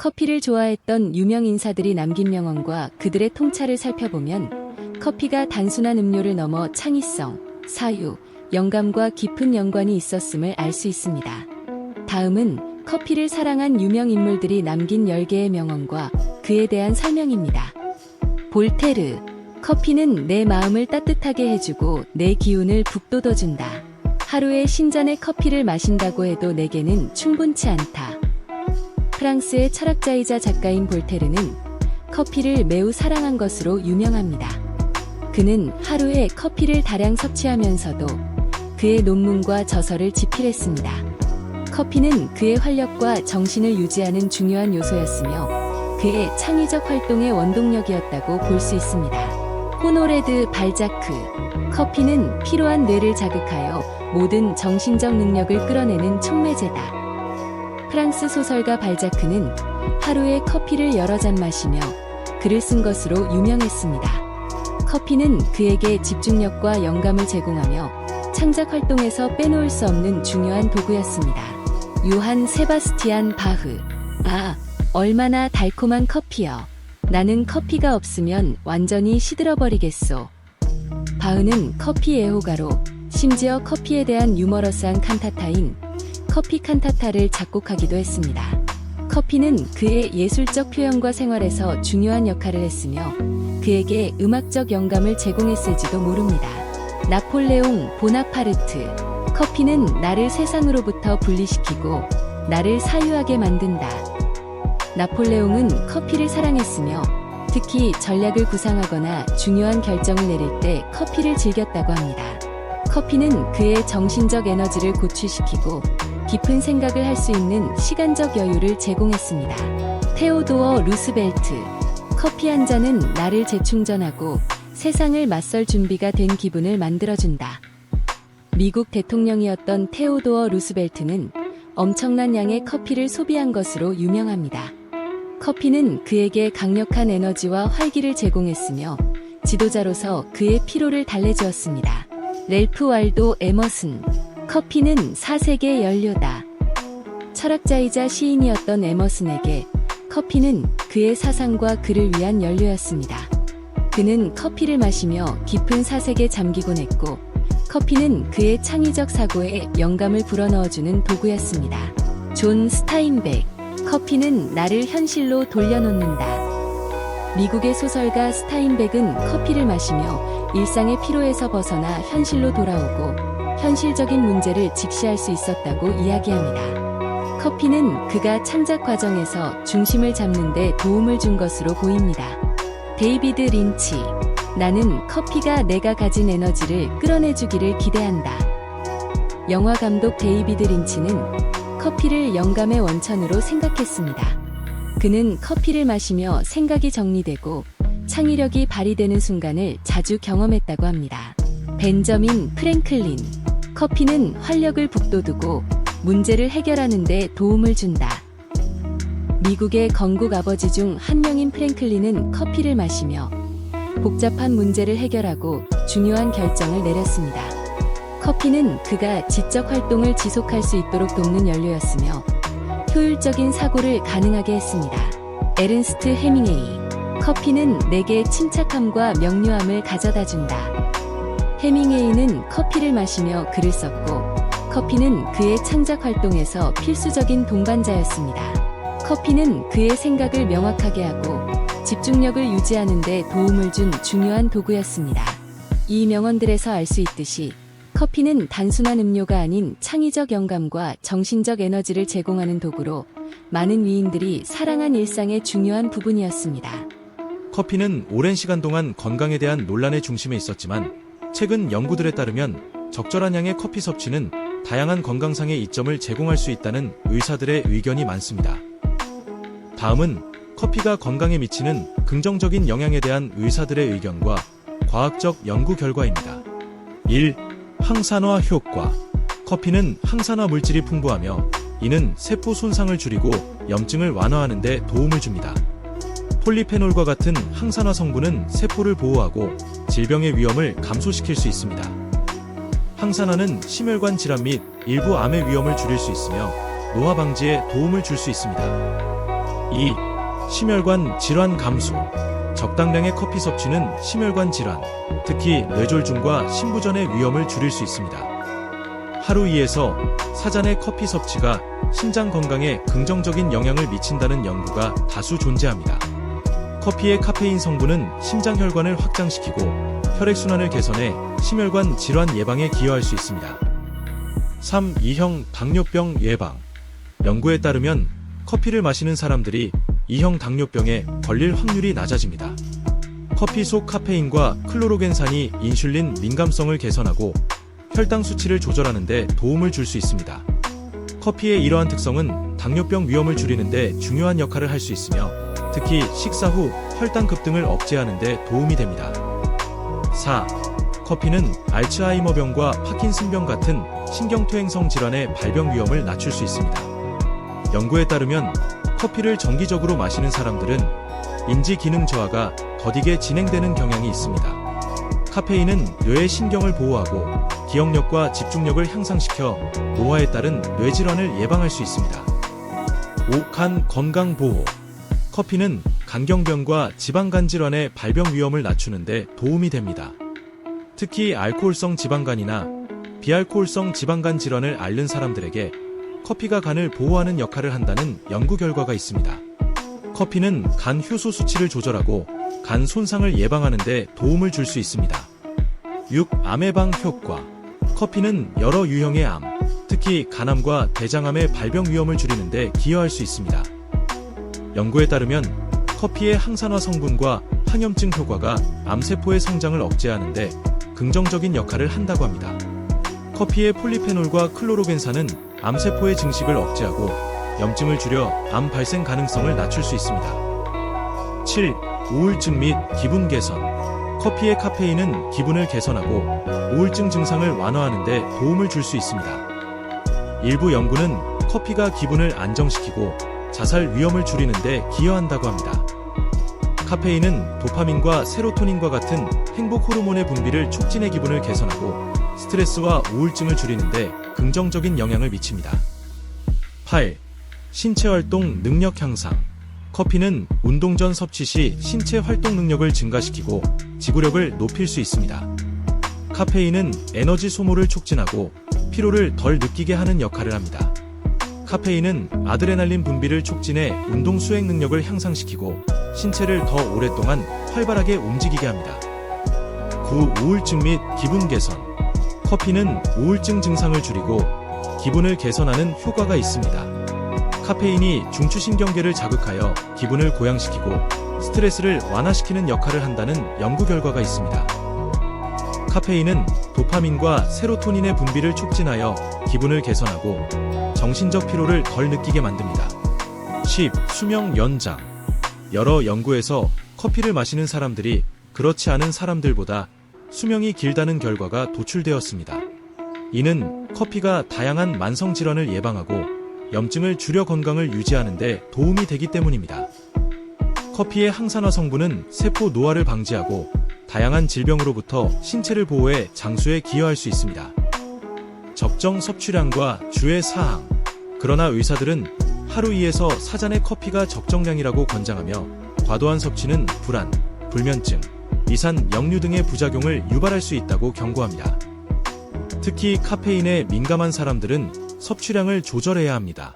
커피를 좋아했던 유명 인사들이 남긴 명언과 그들의 통찰을 살펴보면 커피가 단순한 음료를 넘어 창의성, 사유, 영감과 깊은 연관이 있었음을 알 수 있습니다. 다음은 커피를 사랑한 유명 인물들이 남긴 10개의 명언과 그에 대한 설명입니다. 볼테르, 커피는 내 마음을 따뜻하게 해주고 내 기운을 북돋워준다. 하루에 신잔의 커피를 마신다고 해도 내게는 충분치 않다. 프랑스의 철학자이자 작가인 볼테르는 커피를 매우 사랑한 것으로 유명합니다. 그는 하루에 커피를 다량 섭취하면서도 그의 논문과 저서를 집필했습니다. 커피는 그의 활력과 정신을 유지하는 중요한 요소였으며 그의 창의적 활동의 원동력이었다고 볼 수 있습니다. 호노레 드 발자크, 커피는 피로한 뇌를 자극하여 모든 정신적 능력을 끌어내는 촉매제다. 프랑스 소설가 발자크는 하루에 커피를 여러 잔 마시며 글을 쓴 것으로 유명했습니다. 커피는 그에게 집중력과 영감을 제공하며 창작 활동에서 빼놓을 수 없는 중요한 도구였습니다. 요한 세바스티안 바흐, 얼마나 달콤한 커피여. 나는 커피가 없으면 완전히 시들어버리겠소. 바흐는 커피 애호가로 심지어 커피에 대한 유머러스한 칸타타인 커피 칸타타를 작곡하기도 했습니다. 커피는 그의 예술적 표현과 생활에서 중요한 역할을 했으며 그에게 음악적 영감을 제공했을지도 모릅니다. 나폴레옹 보나파르트, 커피는 나를 세상으로부터 분리시키고 나를 사유하게 만든다. 나폴레옹은 커피를 사랑했으며 특히 전략을 구상하거나 중요한 결정을 내릴 때 커피를 즐겼다고 합니다. 커피는 그의 정신적 에너지를 고취시키고 깊은 생각을 할 수 있는 시간적 여유를 제공했습니다. 테오도어 루스벨트, 커피 한 잔은 나를 재충전하고 세상을 맞설 준비가 된 기분을 만들어준다. 미국 대통령이었던 테오도어 루스벨트는 엄청난 양의 커피를 소비한 것으로 유명합니다. 커피는 그에게 강력한 에너지와 활기를 제공했으며 지도자로서 그의 피로를 달래주었습니다. 랠프 왈도 에머슨, 커피는 사색의 연료다. 철학자이자 시인이었던 에머슨에게 커피는 그의 사상과 그를 위한 연료였습니다. 그는 커피를 마시며 깊은 사색에 잠기곤 했고 커피는 그의 창의적 사고에 영감을 불어넣어주는 도구였습니다. 존 스타인백, 커피는 나를 현실로 돌려놓는다. 미국의 소설가 스타인백은 커피를 마시며 일상의 피로에서 벗어나 현실로 돌아오고 현실적인 문제를 직시할 수 있었다고 이야기합니다. 커피는 그가 창작 과정에서 중심을 잡는 데 도움을 준 것으로 보입니다. 데이비드 린치, 나는 커피가 내가 가진 에너지를 끌어내주기를 기대한다. 영화 감독 데이비드 린치는 커피를 영감의 원천으로 생각했습니다. 그는 커피를 마시며 생각이 정리되고 창의력이 발휘되는 순간을 자주 경험했다고 합니다. 벤저민 프랭클린, 커피는 활력을 북돋우고 문제를 해결하는 데 도움을 준다. 미국의 건국 아버지 중 한 명인 프랭클린은 커피를 마시며 복잡한 문제를 해결하고 중요한 결정을 내렸습니다. 커피는 그가 지적 활동을 지속할 수 있도록 돕는 연료였으며 효율적인 사고를 가능하게 했습니다. 에른스트 헤밍웨이, 커피는 내게 침착함과 명료함을 가져다 준다. 헤밍웨이는 커피를 마시며 글을 썼고 커피는 그의 창작 활동에서 필수적인 동반자였습니다. 커피는 그의 생각을 명확하게 하고 집중력을 유지하는 데 도움을 준 중요한 도구였습니다. 이 명언들에서 알 수 있듯이 커피는 단순한 음료가 아닌 창의적 영감과 정신적 에너지를 제공하는 도구로 많은 위인들이 사랑한 일상의 중요한 부분이었습니다. 커피는 오랜 시간 동안 건강에 대한 논란의 중심에 있었지만 최근 연구들에 따르면 적절한 양의 커피 섭취는 다양한 건강상의 이점을 제공할 수 있다는 의사들의 의견이 많습니다. 다음은 커피가 건강에 미치는 긍정적인 영향에 대한 의사들의 의견과 과학적 연구 결과입니다. 1. 항산화 효과. 커피는 항산화 물질이 풍부하며 이는 세포 손상을 줄이고 염증을 완화하는 데 도움을 줍니다. 폴리페놀과 같은 항산화 성분은 세포를 보호하고 질병의 위험을 감소시킬 수 있습니다. 항산화는 심혈관 질환 및 일부 암의 위험을 줄일 수 있으며 노화 방지에 도움을 줄 수 있습니다. 2. 심혈관 질환 감소. 적당량의 커피 섭취는 심혈관 질환, 특히 뇌졸중과 심부전의 위험을 줄일 수 있습니다. 하루 2에서 4잔의 커피 섭취가 심장 건강에 긍정적인 영향을 미친다는 연구가 다수 존재합니다. 커피의 카페인 성분은 심장 혈관을 확장시키고 혈액순환을 개선해 심혈관 질환 예방에 기여할 수 있습니다. 3. 2형 당뇨병 예방. 연구에 따르면 커피를 마시는 사람들이 2형 당뇨병에 걸릴 확률이 낮아집니다. 커피 속 카페인과 클로로겐산이 인슐린 민감성을 개선하고 혈당 수치를 조절하는 데 도움을 줄 수 있습니다. 커피의 이러한 특성은 당뇨병 위험을 줄이는 데 중요한 역할을 할 수 있으며 특히 식사 후 혈당 급등을 억제하는 데 도움이 됩니다. 4. 커피는 알츠하이머병과 파킨슨병 같은 신경퇴행성 질환의 발병 위험을 낮출 수 있습니다. 연구에 따르면 커피를 정기적으로 마시는 사람들은 인지 기능 저하가 더디게 진행되는 경향이 있습니다. 카페인은 뇌의 신경을 보호하고 기억력과 집중력을 향상시켜 노화에 따른 뇌질환을 예방할 수 있습니다. 5. 간 건강 보호. 커피는 간경병과 지방간 질환의 발병 위험을 낮추는 데 도움이 됩니다. 특히 알코올성 지방간이나 비알코올성 지방간 질환을 앓는 사람들에게 커피가 간을 보호하는 역할을 한다는 연구 결과가 있습니다. 커피는 간 효소 수치를 조절하고 간 손상을 예방하는 데 도움을 줄 수 있습니다. 6. 암 예방 효과. 커피는 여러 유형의 암, 특히 간암과 대장암의 발병 위험을 줄이는 데 기여할 수 있습니다. 연구에 따르면 커피의 항산화 성분과 항염증 효과가 암세포의 성장을 억제하는 데 긍정적인 역할을 한다고 합니다. 커피의 폴리페놀과 클로로겐산은 암세포의 증식을 억제하고 염증을 줄여 암 발생 가능성을 낮출 수 있습니다. 7. 우울증 및 기분 개선. 커피의 카페인은 기분을 개선하고 우울증 증상을 완화하는 데 도움을 줄 수 있습니다. 일부 연구는 커피가 기분을 안정시키고 자살 위험을 줄이는 데 기여한다고 합니다. 카페인은 도파민과 세로토닌과 같은 행복 호르몬의 분비를 촉진해 기분을 개선하고 스트레스와 우울증을 줄이는 데 긍정적인 영향을 미칩니다. 8. 신체 활동 능력 향상. 커피는 운동 전 섭취 시 신체 활동 능력을 증가시키고 지구력을 높일 수 있습니다. 카페인은 에너지 소모를 촉진하고 피로를 덜 느끼게 하는 역할을 합니다. 카페인은 아드레날린 분비를 촉진해 운동 수행 능력을 향상시키고 신체를 더 오랫동안 활발하게 움직이게 합니다. 9. 우울증 및 기분 개선. 커피는 우울증 증상을 줄이고 기분을 개선하는 효과가 있습니다. 카페인이 중추신경계를 자극하여 기분을 고양시키고 스트레스를 완화시키는 역할을 한다는 연구 결과가 있습니다. 카페인은 도파민과 세로토닌의 분비를 촉진하여 기분을 개선하고 정신적 피로를 덜 느끼게 만듭니다. 10. 수명 연장. 여러 연구에서 커피를 마시는 사람들이 그렇지 않은 사람들보다 수명이 길다는 결과가 도출되었습니다. 이는 커피가 다양한 만성 질환을 예방하고 염증을 줄여 건강을 유지하는 데 도움이 되기 때문입니다. 커피의 항산화 성분은 세포 노화를 방지하고 다양한 질병으로부터 신체를 보호해 장수에 기여할 수 있습니다. 적정 섭취량과 주의 사항. 그러나 의사들은 하루 2에서 4잔의 커피가 적정량이라고 권장하며 과도한 섭취는 불안, 불면증, 위산, 역류 등의 부작용을 유발할 수 있다고 경고합니다. 특히 카페인에 민감한 사람들은 섭취량을 조절해야 합니다.